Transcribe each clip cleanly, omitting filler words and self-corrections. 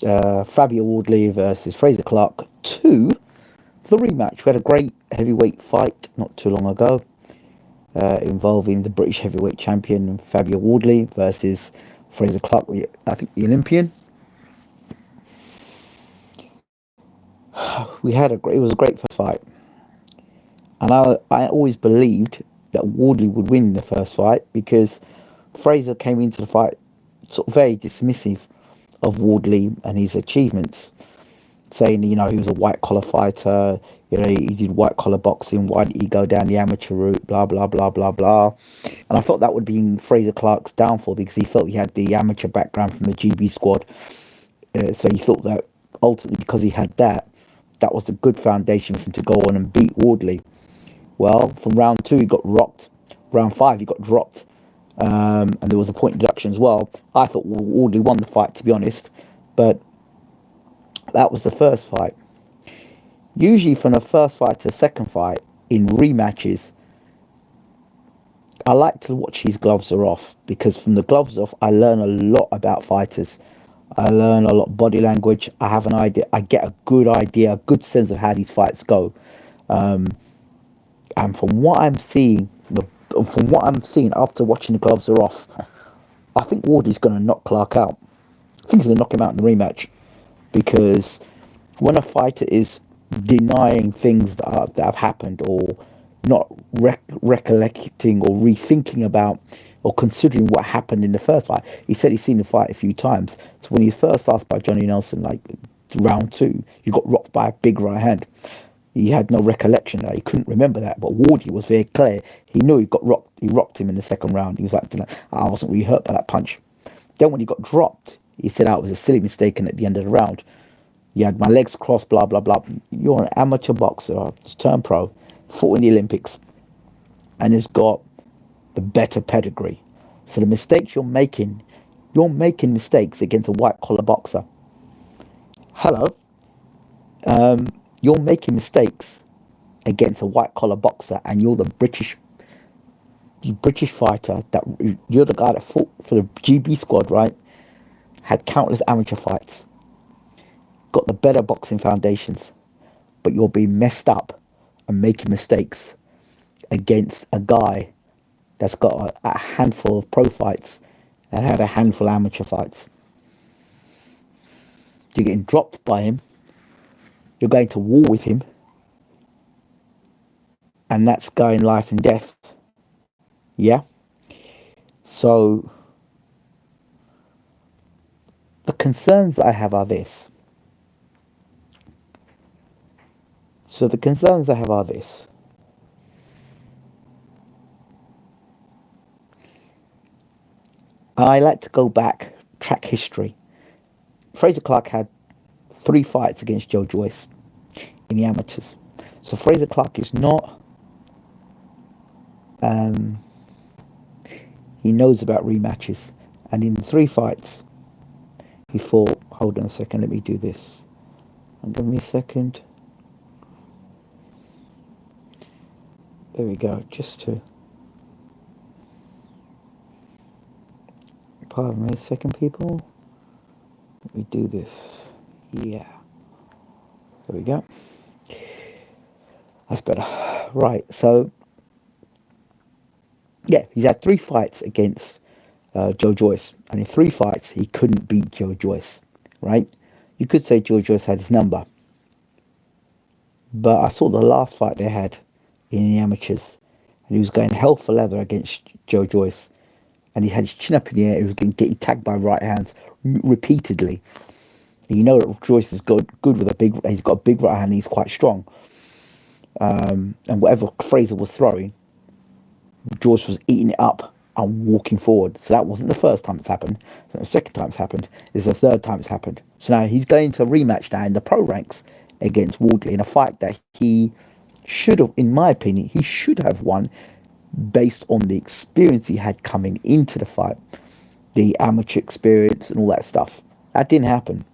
Fabio Wardley versus Frazer Clarke 2, the rematch. We had a great heavyweight fight not too long ago involving the British heavyweight champion Fabio Wardley versus Frazer Clarke, I think the Olympian. It was a great first fight, and I always believed that Wardley would win the first fight because Frazer came into the fight sort of very dismissive of Wardley and his achievements, saying, he was a white collar fighter, he did white collar boxing, why did he go down the amateur route, blah, blah, blah, blah, blah. And I thought that would be Frazer Clarke's downfall because he felt he had the amateur background from the GB squad. So he thought that ultimately, because he had that was a good foundation for him to go on and beat Wardley. Well, from round 2, he got rocked. Round 5, he got dropped. And there was a point deduction as well. I thought Wardley won the fight, to be honest. But that was the first fight. Usually from the first fight to the second fight, in rematches, I like to watch his gloves are off. Because from the gloves off, I learn a lot about fighters. I learn a lot of body language. I have an idea. I get a good idea, a good sense of how these fights go. And from what I'm seeing, after watching the gloves are off, I think Wardley's going to knock Clarke out. I think he's going to knock him out in the rematch, because when a fighter is denying things that have happened, or not recollecting or rethinking about or considering what happened in the first fight. He said he's seen the fight a few times. So when he was first asked by Johnny Nelson, like round 2, you got rocked by a big right hand. He had no recollection that he couldn't remember that. But Wardley was very clear. He knew he got rocked. He rocked him in the second round. He was like, I wasn't really hurt by that punch. Then when he got dropped, he said, it was a silly mistake. And at the end of the round, you had my legs crossed, blah, blah, blah. You're an amateur boxer, just turned pro, fought in the Olympics, and has got the better pedigree. So the mistakes you're making mistakes against a white collar boxer. Hello. You're making mistakes against a white collar boxer, and you're the British fighter, that you're the guy that fought for the GB squad, right? Had countless amateur fights, got the better boxing foundations, but you're being messed up and making mistakes against a guy that's got a handful of pro fights and had a handful of amateur fights. You're getting dropped by him. You're going to war with him. And that's going life and death. Yeah? So, the concerns I have are this. I like to go back, track history. Frazer Clarke had 3 fights against Joe Joyce in the amateurs. So Frazer Clarke is not... he knows about rematches. And in 3 fights, he fought... Hold on a second, let me do this. Give me a second. There we go, just to... Pardon me a second, people. Let me do this. Yeah. There we go. That's better. Right, so... yeah, he's had 3 fights against Joe Joyce. And in 3 fights, he couldn't beat Joe Joyce, right? You could say Joe Joyce had his number. But I saw the last fight they had in the amateurs. And he was going hell for leather against Joe Joyce. And he had his chin up in the air. He was getting tagged by right hands repeatedly. And you know that Joyce is good with a big... he's got a big right hand and he's quite strong. And whatever Frazer was throwing, Joyce was eating it up and walking forward. So that wasn't the first time it's happened. So the second time it's happened. It's the third time it's happened. So now he's going to a rematch now in the pro ranks against Wardley in a fight that he should have, in my opinion, he should have won based on the experience he had coming into the fight. The amateur experience and all that stuff. That didn't happen.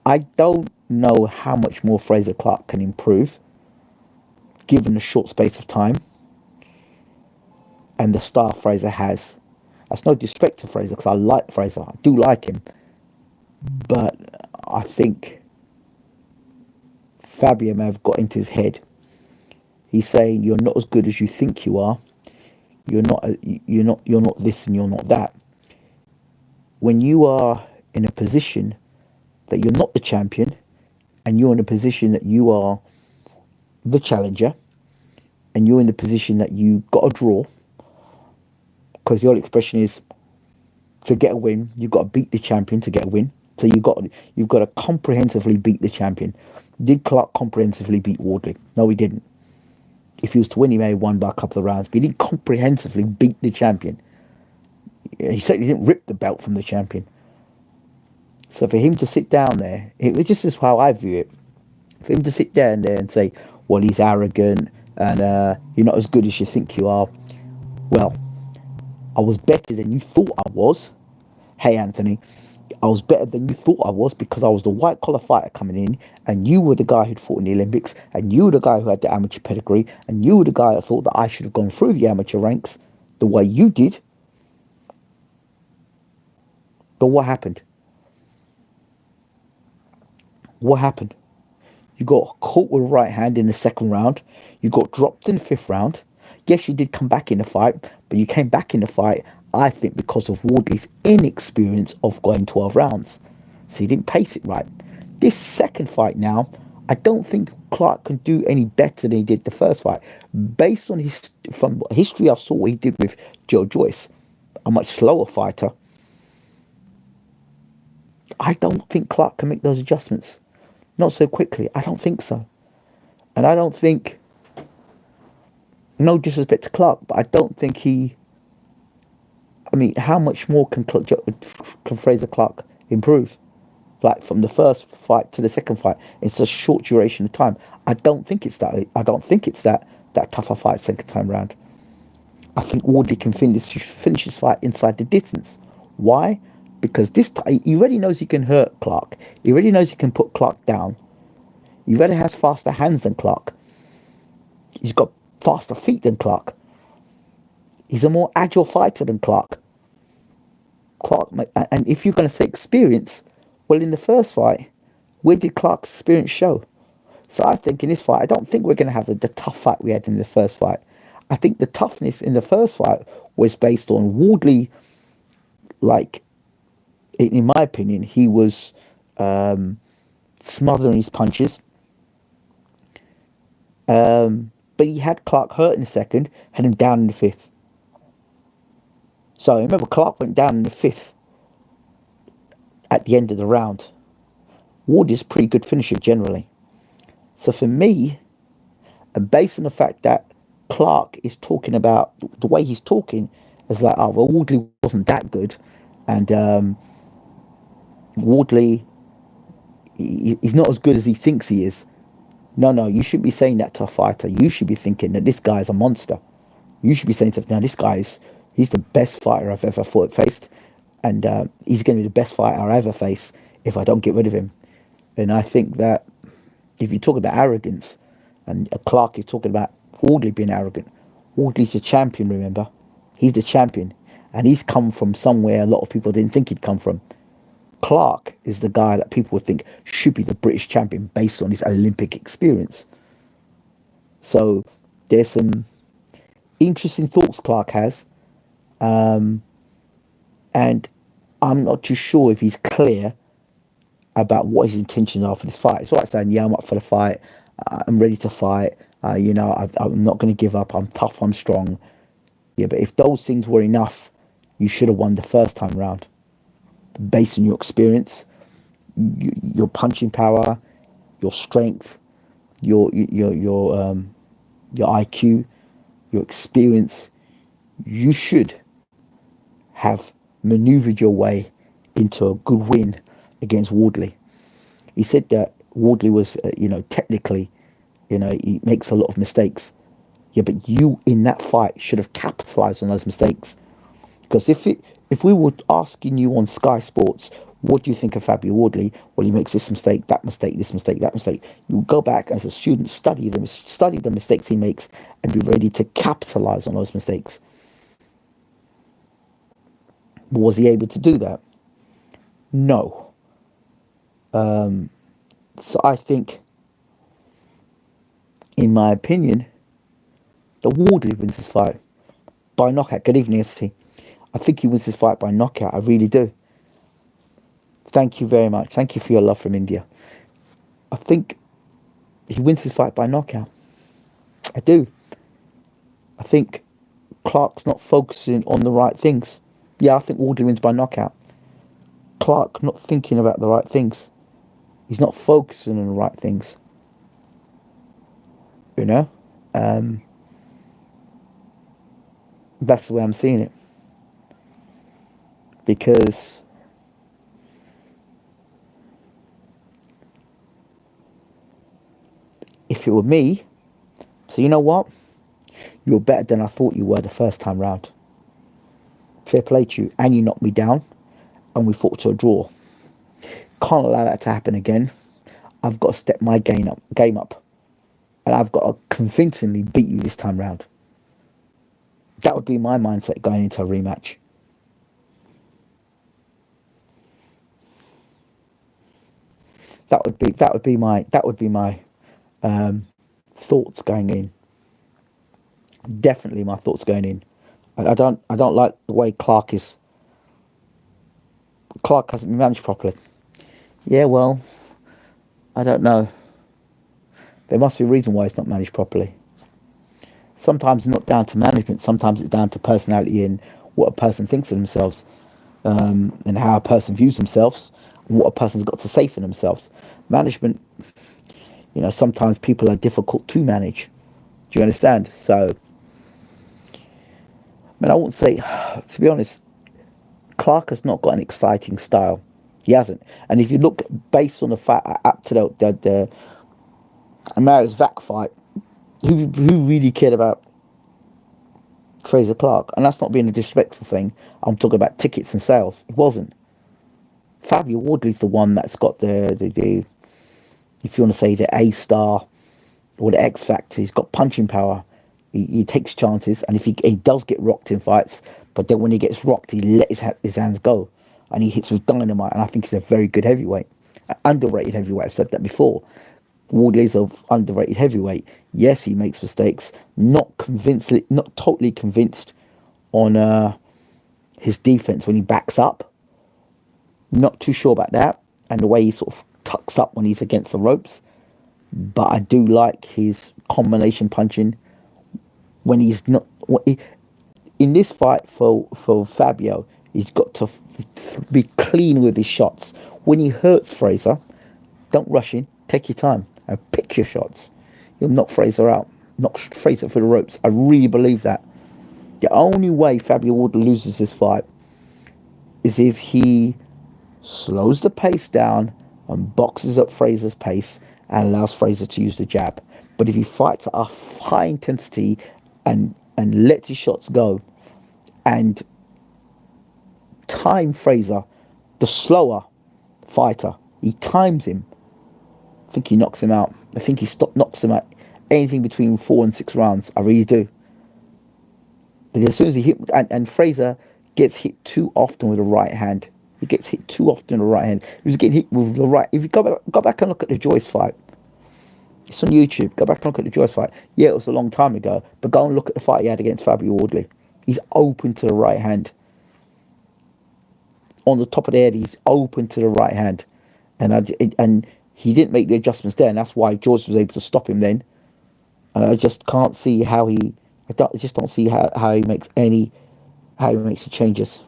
I don't know how much more Frazer Clarke can improve given the short space of time and the style Frazer has That's no disrespect to Frazer, because I like Frazer. I do like him. But I think Fabio may have got into his head. He's saying you're not as good as you think you are. You're not this and you're not that. When you are in a position that you're not the champion, and you're in a position that you are the challenger, and you're in the position that you got a draw, because the old expression is to get a win, you've got to beat the champion to get a win. So you've got to comprehensively beat the champion. Did Clarke comprehensively beat Wardley? No, he didn't. If he was to win, he may have won by a couple of rounds, but he didn't comprehensively beat the champion. He certainly didn't rip the belt from the champion. So for him to sit down there, it just is how I view it. For him to sit down there and say, well, he's arrogant and you're not as good as you think you are. Well, I was better than you thought I was. Hey, Anthony, I was better than you thought I was because I was the white collar fighter coming in, and you were the guy who'd fought in the Olympics, and you were the guy who had the amateur pedigree, and you were the guy that thought that I should have gone through the amateur ranks the way you did. But what happened? What happened? You got caught with a right hand in the second round. You got dropped in the fifth round. Yes, you did come back in the fight, but you came back in the fight, I think, because of Wardley's inexperience of going 12 rounds. So he didn't pace it right. This second fight now, I don't think Clarke can do any better than he did the first fight. Based on from history, I saw what he did with Joe Joyce, a much slower fighter. I don't think Clarke can make those adjustments. Not so quickly. I don't think so. And I don't think, no disrespect to Clarke, but I don't think how much more can Frazer Clarke improve? Like from the first fight to the second fight, it's a short duration of time. I don't think it's that. I don't think it's that tougher fight second time round. I think Wardley can finish his fight inside the distance. Why? Because this time he already knows he can hurt Clarke. He already knows he can put Clarke down. He already has faster hands than Clarke. He's got faster feet than Clarke. He's a more agile fighter than Clarke. And if you're going to say experience, well, in the first fight, where did Clarke's experience show? So I think in this fight, I don't think we're going to have the tough fight we had in the first fight. I think the toughness in the first fight was based on Wardley, like, in my opinion, he was smothering his punches. But he had Clarke hurt in the second, had him down in the fifth. So remember, Clarke went down in the fifth at the end of the round. Ward is a pretty good finisher generally. So for me, and based on the fact that Clarke is talking about the way he's talking, is like, oh, well, Wardley wasn't that good, and Wardley, he's not as good as he thinks he is. No, you shouldn't be saying that to a fighter. You should be thinking that this guy is a monster. You should be saying to him, now this guy's he's the best fighter I've ever faced, and he's going to be the best fighter I ever face if I don't get rid of him. And I think that if you talk about arrogance, and Clarke is talking about Wardley being arrogant, Wardley's the champion, remember? He's the champion, and he's come from somewhere a lot of people didn't think he'd come from. Clarke is the guy that people would think should be the British champion based on his Olympic experience. So there's some interesting thoughts Clarke has, and I'm not too sure if he's clear about what his intentions are for this fight. It's all right saying, yeah, I'm up for the fight, I'm ready to fight, I'm not going to give up, I'm tough, I'm strong. Yeah, but if those things were enough, you should have won the first time round. Based on your experience, your punching power, your strength, your IQ, your experience, you should have maneuvered your way into a good win against Wardley. He said that Wardley was, technically, he makes a lot of mistakes. Yeah, but you in that fight should have capitalized on those mistakes. Because if we were asking you on Sky Sports, what do you think of Fabio Wardley? Well, he makes this mistake, that mistake, this mistake, that mistake. You go back as a student, study the mistakes he makes, and be ready to capitalize on those mistakes. Was he able to do that? No. So I think, in my opinion, that Wardley wins this fight by knockout. Good evening, ST. I think he wins this fight by knockout. I really do. Thank you very much. Thank you for your love from India. I think he wins this fight by knockout. I do. I think Clarke's not focusing on the right things. Yeah, I think Wardley wins by knockout. Clarke not thinking about the right things. He's not focusing on the right things. You know? That's the way I'm seeing it. Because if it were me, so you know what? You're better than I thought you were the first time round. Fair play to you. And you knocked me down. And we fought to a draw. Can't allow that to happen again. I've got to step my game up. And I've got to convincingly beat you this time round. That would be my mindset going into a rematch. That would be my thoughts going in. Definitely my thoughts going in. I don't like the way Clarke is. Clarke hasn't been managed properly. Yeah, well, I don't know. There must be a reason why it's not managed properly. Sometimes it's not down to management. Sometimes it's down to personality and what a person thinks of themselves, and how a person views themselves, and what a person's got to say for themselves. Management, sometimes people are difficult to manage. Do you understand? So, I wouldn't say, to be honest, Clarke has not got an exciting style. He hasn't. And if you look based on the fact up to the Marius Vac fight, who really cared about Frazer Clarke? And that's not being a disrespectful thing. I'm talking about tickets and sales. It wasn't. Fabio Wardley's the one that's got the if you want to say the A star or the X factor. He's got punching power. He takes chances, and if he does get rocked in fights, but then when he gets rocked, he lets his hands go, and he hits with dynamite. And I think he's a very good heavyweight, underrated heavyweight. I've said that before. Wardley's an underrated heavyweight. Yes, he makes mistakes. Not totally convinced on his defense when he backs up. Not too sure about that, and the way he sort of tucks up when he's against the ropes. But I do like his combination punching when he's not. In this fight for Fabio, he's got to be clean with his shots. When he hurts Frazer, don't rush in. Take your time and pick your shots. You'll knock Frazer out. Knock Frazer for the ropes. I really believe that. The only way Fabio Wardley loses this fight is if he slows the pace down and boxes up Frazer's pace and allows Frazer to use the jab. But if he fights at a high intensity and lets his shots go and time Frazer, the slower fighter, he times him, I think he knocks him out. I think he knocks him out anything between 4 and 6 rounds. I really do. Because as soon as he hit, and Frazer gets hit too often with the right hand. He gets hit too often with the right hand. He was getting hit with the right. If you go back and look at the Joyce fight, it's on YouTube. Go back and look at the Joyce fight. Yeah, it was a long time ago, but go and look at the fight he had against Fabio Wardley. He's open to the right hand. On the top of the head, he's open to the right hand, and he didn't make the adjustments there, and that's why Joyce was able to stop him then. And I just can't see how he. I just don't see how he makes the changes.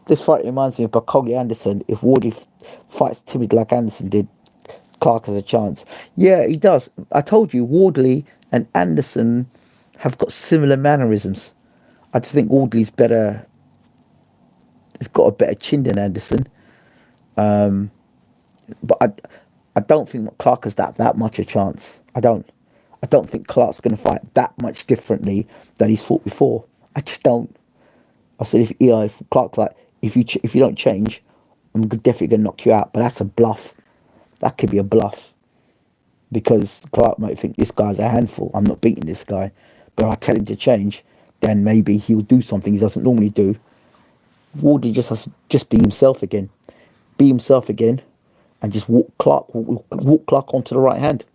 This fight reminds me of Bakogi Anderson. If Wardley fights timid like Anderson did, Clarke has a chance. Yeah, he does. I told you, Wardley and Anderson have got similar mannerisms. I just think Wardley's better. He's got a better chin than Anderson. But I don't think Clarke has that much a chance. I don't think Clarke's going to fight that much differently than he's fought before. I just don't. I said if Clarke's like, if you don't change, I'm definitely going to knock you out. But that's a bluff. That could be a bluff. because Clarke might think this guy's a handful. I'm not beating this guy, but if I tell him to change, then maybe he'll do something he doesn't normally do. Wardley just has to just be himself again, and just walk Clarke onto the right hand.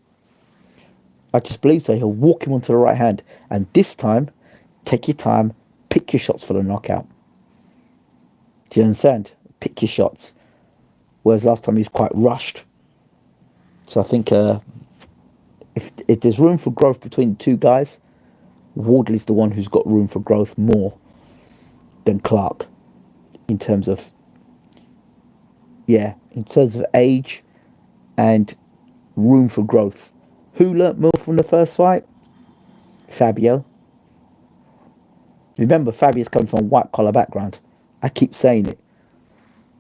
I just believe so. He'll walk him onto the right hand, and this time, take your time, pick your shots for the knockout. Do you understand? Pick your shots. Whereas last time he was quite rushed. So I think if there's room for growth between the two guys, Wardley's the one who's got room for growth more than Clarke in terms of age and room for growth. Who learnt more from the first fight? Fabio. Remember, Fabio's coming from a white collar background. I keep saying it.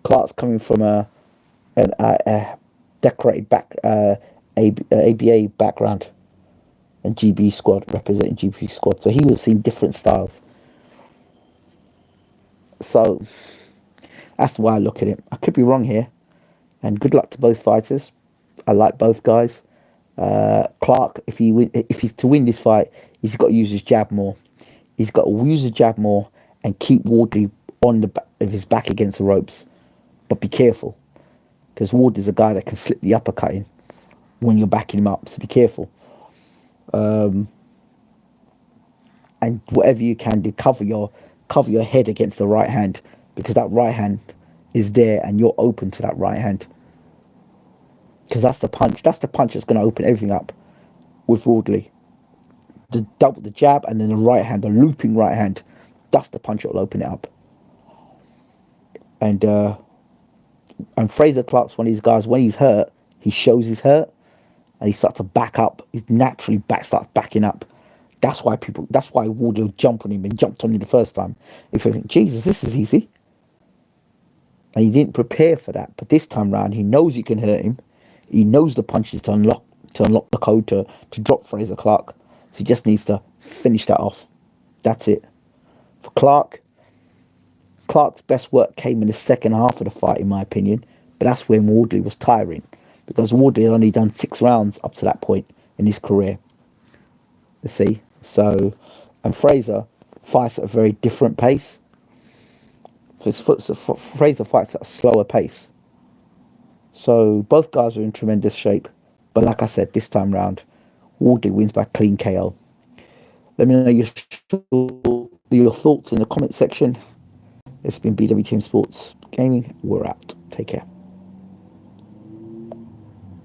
Clarke's coming from a decorated ABA background and GB squad, representing GB squad. So he would have seen different styles. So that's the way I look at it. I could be wrong here. And good luck to both fighters. I like both guys. Clarke, if he's to win this fight, he's got to use his jab more. He's got to use his jab more and keep Wardley on the back of his back against the ropes. But be careful, because Wardley's a guy that can slip the uppercut in when you're backing him up. So be careful. And whatever you can do, cover your head against the right hand, because that right hand is there and you're open to that right hand. Because that's the punch. That's the punch that's going to open everything up with Wardley. The jab and then the right hand, the looping right hand. That's the punch that will open it up. And Frazer Clarke's one of these guys, when he's hurt, he shows he's hurt and he starts to back up. He naturally starts backing up. That's why Wardley will jump on him and jumped on him the first time. If you think, Jesus, this is easy. And he didn't prepare for that. But this time round, he knows you can hurt him. He knows the punches to unlock the code to drop Frazer Clarke. So he just needs to finish that off. That's it. For Clarke's best work came in the second half of the fight, in my opinion. But that's when Wardley was tiring, because Wardley had only done 6 rounds up to that point in his career. You see? So, and Frazer fights at a very different pace. Frazer fights at a slower pace. So both guys are in tremendous shape. But like I said, this time round, Wardley wins by clean KO. Let me know your thoughts in the comment section. It's been Bwtm Sports Gaming. We're out. Take care.